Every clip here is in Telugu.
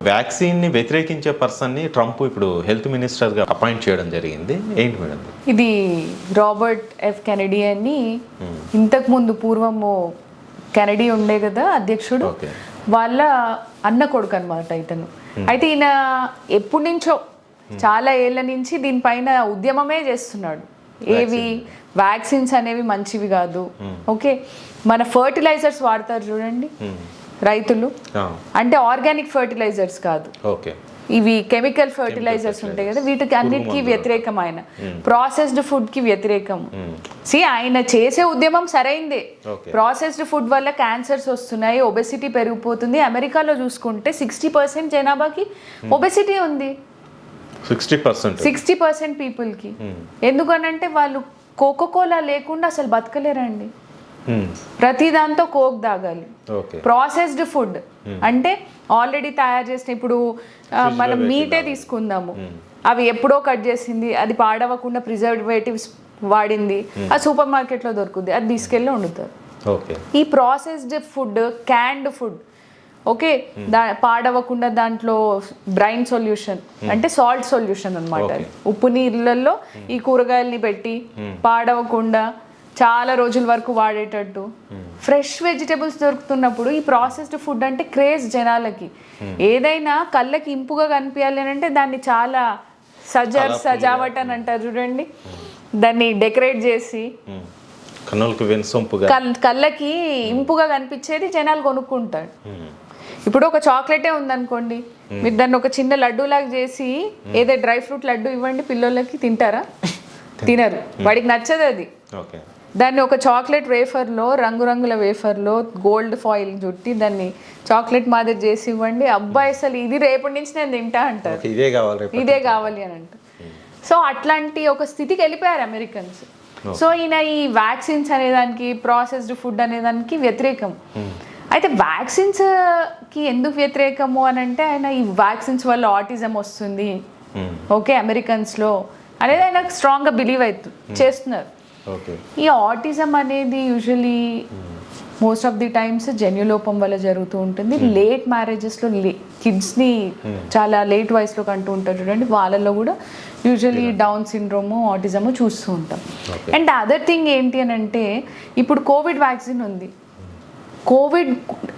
వ్యాక్సిన్ ని వ్యతిరేకించే పర్సన్ ని ట్రంప్ ఇప్పుడు హెల్త్ మినిస్టర్ గా అపాయింట్ చేయడం జరిగింది. ఏంటి మేడం ఇది? రాబర్ట్ ఎఫ్ కెనడీ అని ఇంతకు ముందు పూర్వము కెనడీ ఉండే కదా అధ్యక్షుడు, వాళ్ళ అన్న కొడుకు అనమాట ఇతను. అయితే ఈయన ఎప్పటి నుంచో చాలా ఏళ్ళ నుంచి దీనిపైన ఉద్యమమే చేస్తున్నాడు. ఏవి వ్యాక్సిన్స్ అనేవి మంచివి కాదు. ఓకే, మన ఫర్టిలైజర్స్ వాడతారు చూడండి రైతులు, అంటే ఆర్గానిక్ ఫర్టిలైజర్స్ కాదు, ఇవి కెమికల్ ఫర్టిలైజర్స్ ఉంటాయి కదా, వీటికి అన్నిటికీ వ్యతిరేకమైన ప్రాసెస్డ్ ఫుడ్ కి వ్యతిరేకం. ఆయన చేసే ఉద్యమం సరైందే. ప్రాసెస్డ్ ఫుడ్ వల్ల క్యాన్సర్స్ వస్తున్నాయి, ఒబెసిటీ పెరిగిపోతుంది. అమెరికాలో చూసుకుంటే 60% జనాభాకి ఒబెసిటీ ఉంది, 60% పీపుల్కి. ఎందుకనంటే వాళ్ళు కోకోకోలా లేకుండా అసలు బతకలేరండి. ప్రతి దాంతో కోక్ తాగాలి. ప్రాసెస్డ్ ఫుడ్ అంటే ఆల్రెడీ తయారు చేసిన, ఇప్పుడు మనం మీటే తీసుకుందాము, అవి ఎప్పుడో కట్ చేసింది, అది పాడవకుండా ప్రిజర్వేటివ్స్ వాడింది, అది సూపర్ మార్కెట్లో దొరుకుతుంది, అది తీసుకెళ్ళి వండుతారు. ఈ processed food, canned food, okay, పాడవకుండా దాంట్లో బ్రైన్ సొల్యూషన్ అంటే సాల్ట్ సొల్యూషన్ అనమాట. ఉప్పు నీళ్ళల్లో ఈ కూరగాయల్ని పెట్టి పాడవకుండా చాలా రోజుల వరకు వాడేటట్టు ఫ్రెష్ వెజిటేబుల్స్ దొరుకుతున్నప్పుడు ఈ ప్రాసెస్డ్ ఫుడ్ అంటే క్రేజ్ జనాలకి. ఏదైనా కళ్ళకి ఇంపుగా కనిపించాలి అని అంటే దాన్ని చాలా సజావట్ అని అంటారు చూడండి, దాన్ని డెకరేట్ చేసి కళ్ళకి ఇంపుగా కనిపించేది జనాలు కొనుక్కుంటాడు. ఇప్పుడు ఒక చాక్లెటే ఉందనుకోండి, మీరు దాన్ని ఒక చిన్న లడ్డూ లాగా చేసి ఏదో డ్రై ఫ్రూట్ లడ్డు ఇవ్వండి పిల్లలకి, తింటారా? తినరు, వాడికి నచ్చదు అది. దాన్ని ఒక చాక్లెట్ వేఫర్లో, రంగురంగుల వేఫర్లో గోల్డ్ ఫాయిల్ చుట్టి దాన్ని చాక్లెట్ మాదిరి చేసి ఇవ్వండి, అబ్బాయి అసలు ఇది రేపటి నుంచి నేను తింటా అంటారు, ఇదే కావాలి అని అంటారు. సో అట్లాంటి ఒక స్థితికి వెళ్ళిపోయారు అమెరికన్స్. సో ఈయన ఈ వ్యాక్సిన్స్ అనేదానికి, ప్రాసెస్డ్ ఫుడ్ అనేదానికి వ్యతిరేకం. అయితే వ్యాక్సిన్స్కి ఎందుకు వ్యతిరేకము అని అంటే, ఆయన ఈ వ్యాక్సిన్స్ వల్ల ఆటిజం వస్తుంది, ఓకే, అమెరికన్స్లో అనేది ఆయన స్ట్రాంగ్గా బిలీవ్ చేస్తున్నారు. ఈ ఆటిజం అనేది usually most of the times జన్యులోపం వల్ల జరుగుతూ ఉంటుంది. లేట్ మ్యారేజెస్లో కిడ్స్ని చాలా లేట్ వయసులో కంటూ ఉంటారు చూడండి, వాళ్ళలో కూడా యూజువలీ డౌన్ సిండ్రోము, ఆటిజము చూస్తూ ఉంటాం. అండ్ అదర్ థింగ్ ఏంటి అని అంటే, ఇప్పుడు కోవిడ్ వ్యాక్సిన్ ఉంది, కోవిడ్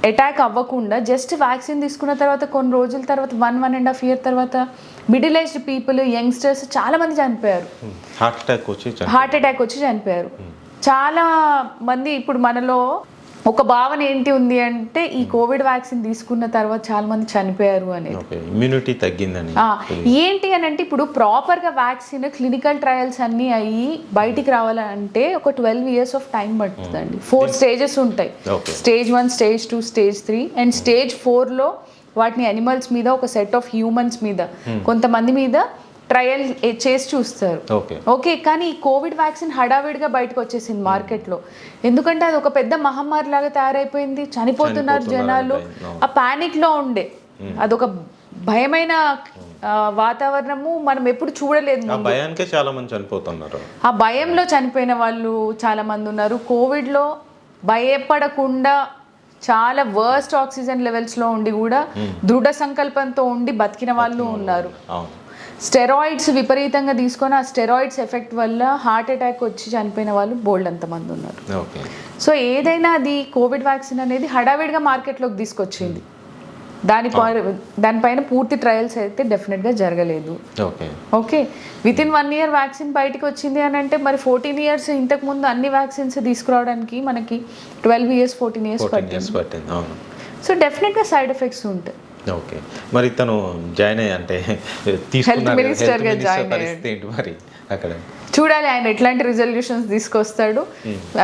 అటాక్ అవ్వకుండా జస్ట్ వ్యాక్సిన్ తీసుకున్న తర్వాత కొన్ని రోజుల తర్వాత 1.5 year తర్వాత మిడిల్ ఏజ్డ్ పీపుల్, యంగ్స్టర్స్ చాలా మంది చనిపోయారు, హార్ట్ అటాక్ వచ్చి చనిపోయారు. చాలా మంది ఇప్పుడు మనలో ఒక భావన ఏంటి ఉంది అంటే, ఈ కోవిడ్ వ్యాక్సిన్ తీసుకున్న తర్వాత చాలా మంది చనిపోయారు అనేది, ఇమ్యూనిటీ తగ్గిందని. ఏంటి అని అంటే, ఇప్పుడు ప్రాపర్గా వ్యాక్సిన్ క్లినికల్ ట్రయల్స్ అన్నీ అయ్యి బయటికి రావాలంటే ఒక 12 years ఆఫ్ టైం పడుతుందండి. 4 stages ఉంటాయి, Stage 1, Stage 2, Stage 3 and Stage 4లో వాటిని అనిమల్స్ మీద, ఒక సెట్ ఆఫ్ హ్యూమన్స్ మీద, కొంతమంది మీద ట్రయల్ చేసి చూస్తారు. ఓకే, కానీ ఈ కోవిడ్ వ్యాక్సిన్ హడావిడిగా బయటకు వచ్చేసింది మార్కెట్లో. ఎందుకంటే అది ఒక పెద్ద మహమ్మారి లాగా తయారైపోయింది, చనిపోతున్నారు జనాలు. ఆ ప్యానిక్లో ఉండే అదొక భయమైన వాతావరణము మనం ఎప్పుడు చూడలేదు. ఆ భయంలో చనిపోయిన వాళ్ళు చాలా మంది ఉన్నారు. కోవిడ్లో భయపడకుండా చాలా వర్స్ట్ ఆక్సిజన్ లెవెల్స్లో ఉండి కూడా దృఢ సంకల్పంతో ఉండి బతికిన వాళ్ళు ఉన్నారు. స్టెరాయిడ్స్ విపరీతంగా తీసుకొని ఆ స్టెరాయిడ్స్ ఎఫెక్ట్ వల్ల హార్ట్ అటాక్ వచ్చి చనిపోయిన వాళ్ళు బోల్డ్ అంతమంది ఉన్నారు. సో ఏదైనా అది కోవిడ్ వ్యాక్సిన్ అనేది హడావిడిగా మార్కెట్లోకి తీసుకొచ్చింది, దానిపైన పూర్తి ట్రయల్స్ అయితే డెఫినెట్గా జరగలేదు. ఓకే, వితిన్ 1 year వ్యాక్సిన్ బయటకు వచ్చింది అని అంటే, మరి 14 years ఇంతకుముందు అన్ని వ్యాక్సిన్స్ తీసుకురావడానికి మనకి 12 years 14 years పట్టింది. సో డెఫినెట్గా సైడ్ ఎఫెక్ట్స్ ఉంటాయి. ఓకే, మరి తను జాయిన్ అయ్యి అంటే హెల్త్ మినిస్టర్గా జాయిన్ అయ్యాడు. మరి అక్కడ చూడాలి ఆయన ఎట్లాంటి రిజల్యూషన్స్ తీసుకొస్తాడు.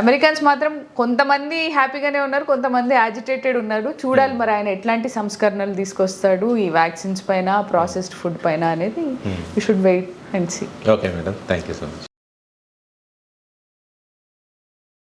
అమెరికన్స్ మాత్రం కొంతమంది హ్యాపీగానే ఉన్నారు, కొంతమంది యాజిటేటెడ్ ఉన్నారు. చూడాలి మరి ఆయన ఎట్లాంటి సంస్కరణలు తీసుకొస్తాడు ఈ వ్యాక్సిన్స్ పైన, ప్రాసెస్డ్ ఫుడ్ పైన అనేది. You should wait and see. Okay madam, thank you so much.